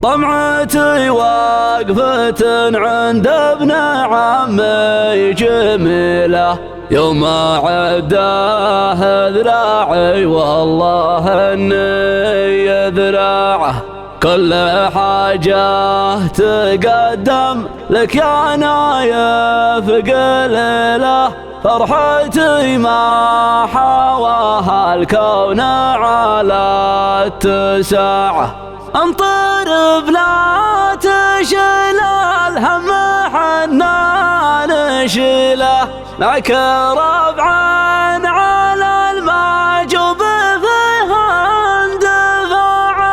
طمعتي واقفة عند ابن عمي جميلة، يوم عداه ذراعي والله اني ذراعه. كل حاجة تقدم لك يا نايف قليلة، فرحتي ما حواها الكون على اتساعه. انطر بلا تشيل الهم حنا نشيله، معك ربعا على المعجوب فيه اندفاعه.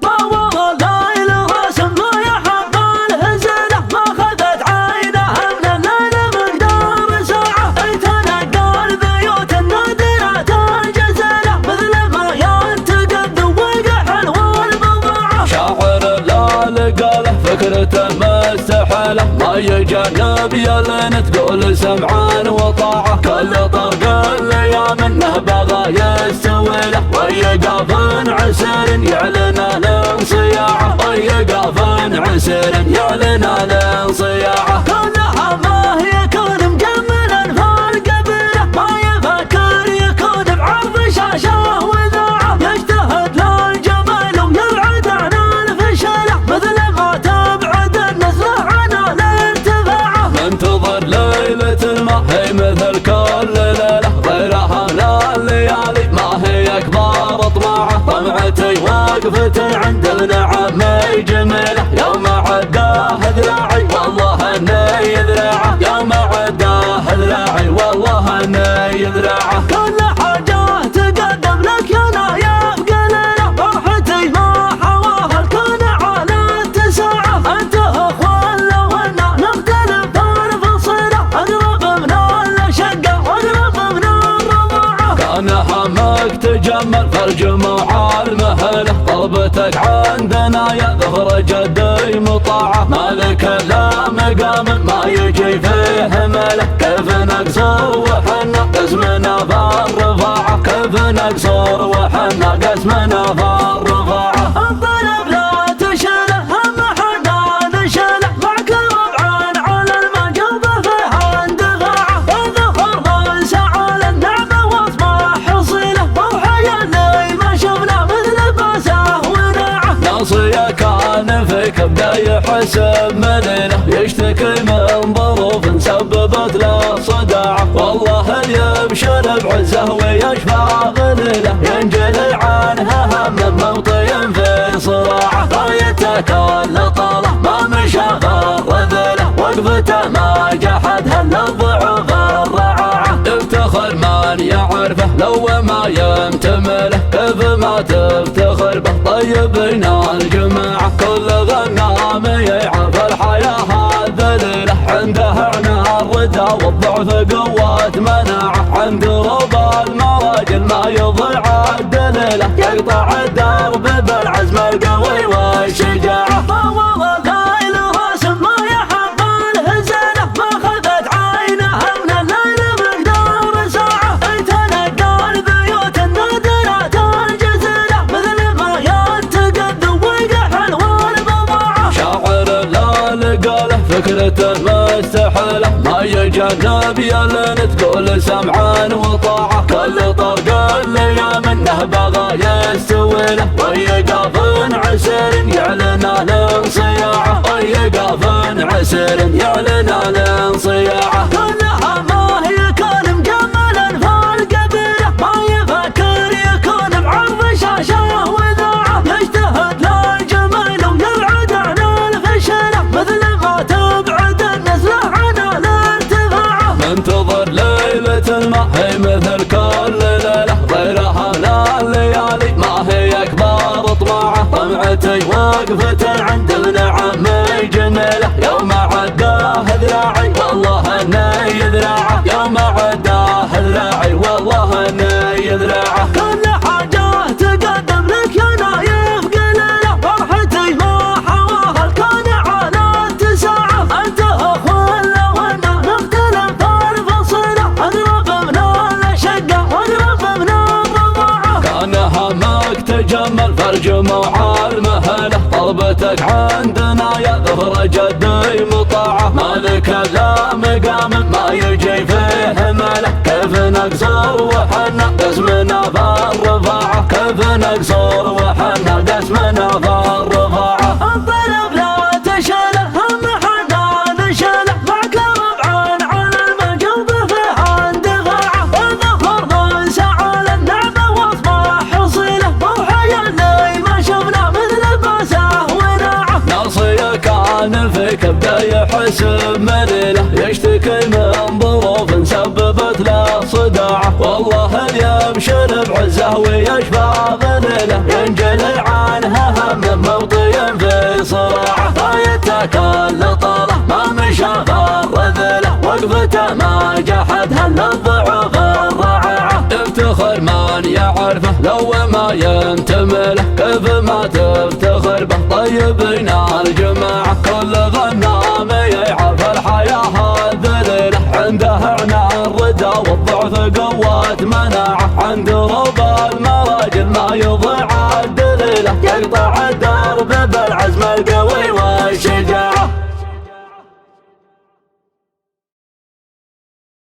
طول الليل رسم ما يحب الهزله، ما خذت عينه من الليل مقدار ساعه. يتنقى البيوت النادره الجزله، مثل ما ينتقد وقح والبضاعه. شاعر لا لقى له فكرته مستحيله، ما يجنب يلن تقول سمعان وطاعه. كل طرق الايام انه بغى يستوي له، ويقف عسير يعلن الانصياعه. ويقف عسير يعلن الانصياعه. كل همه يكون مجملا فالقبيله، ما يفكر يكون بعرض شاشه وذاعه. يجتهد للجمال ويبعد عن الفشله، مثل ما تبعد النزله عن الارتفاعه. منتظر ليلة ما هي مثل كل ليلة، غيرها من الليالي ما هي اكبر طماعه. طمعتي واقفة عند ابن عمي جميلة، يوم عداه ذراعي والله اني ذراعه. يوم عداه ذراعي والله اني ذراعه. كل حاجة تقدم لك يا نايف قليلة، فرحتي ما حواها الكون على اتساعه. انت اخوان لو انا نختلف الفصيلة، اقرب من الاشقة واقرب من الرضاعه. كان همك تجمل فالجموع المهله، طلبتك عندنا يا ظهر جدي مطاعه. مالك الا مقام ما يجي فيه مله، كيف نقصر وحنا قسمنا بالرفاعه. كيف نقصر وحنا قسمنا بالرفاعه. الضرب لا تشيله هم حنا نشيله، معك ربعا على المعجوب فيه اندفاعه. الذخر غنس على النعمه واصبح حصيله، وحيا اللي ما شفنا مثل باسه وناعه. ناصيه كان فيك بدا يحسب مليله، يشتكي من ظروف سببت له صداعه. والله اللي يبشر بعزه ويشفع غليله، ينجلي عنها هم موطي في صراعه. رايته كل طاله ما مشى غير ذيله، وقفته ما جحدها الا الضعف الرعاعه. يفتخر من يعرفه لو ما يمتمله، كيف ما تفتخر به طيبين الجماعه. كل غنام يعرف الحياه الذليله، عنده عنى الردى والضعف قوة مناعه. عند ربى المراجل ما يضيع الدليله، يقطع الدرب بالعزم القوي والشجاعه. طول الليل راسم ما يحب الهزله، ما خذت عينه من الليل مقدار ساعه. يتنقى البيوت النادرة الجزيله، مثل ما ينتقد وقح والبضاعه. شاعر لا لقى له فكرته مستحيله، ما يجنب يلن تقول سمعان وطاعه. كل طرق الايام انه بغى يستوي له، ويقف عسير يعلن الانصياعه. ويقف عسير يعلن الانصياعه. كل همه يكون مجملا فالقبيله، ما يفكر يكون بعرض شاشه وذاعه. يجتهد للجمال ويبعد عن الفشله، مثل ما تبعد النزله عن الارتفاعه. منتظر ليلة ما هي مثل كل ليلة، غيرها من الليالي ما هي اكبر طماعه. طمعتي واقفة عند ابن عمي جميلة، يوم عداه ذراعي والله اني ذراعه. يوم عداه ذراعي والله اني ذراعه. كل حاجة تقدم لك يا نايف قليلة، فرحتي ما حواها الكون على اتساعه. انت اخوان لو انا نختلف الفصيلة، اقرب من الاشقة واقرب من الرضاعه. كان همك تجمل يم الفرج مع المهله، طلبتك عندنا يا ظهر جدي مطاعه، مالك ذا مقام ما يجي فيه مله، كيف نقصر وحنا قسمنا فالرفاعه، كيف نقصر وحنا قسمنا فالرفاعه. الطلب لا تشاله هم حنا نشاله، معك ربعا على المجوب فيها اندفاعه، وذخر سعى للنعمه واصبح حصيله، وحيا اللي ما شفنا مثل باسه وناعه. ناصي كان في كبده يحسب مليله، يشتكي من ظروف سببت له صداعه، والله اليوم شرب عزه ويشفى ظليله، ينجلي عنها هم موطي في صراعه، يتكل طاله ما مشى فالرذله، وقفته ما جحدها للضعف الرعاعه، يفتخر من يعرفه لو ما ينتمله، كيف ما تفتخر به طيبين الجماعه، كل غنام يعرف الحياه الذليله، عنده عنى الردى والضعف قوة مناعه، عند ربى المراجل ما يضيع الدليله، يقطع الدرب بالعزم القوي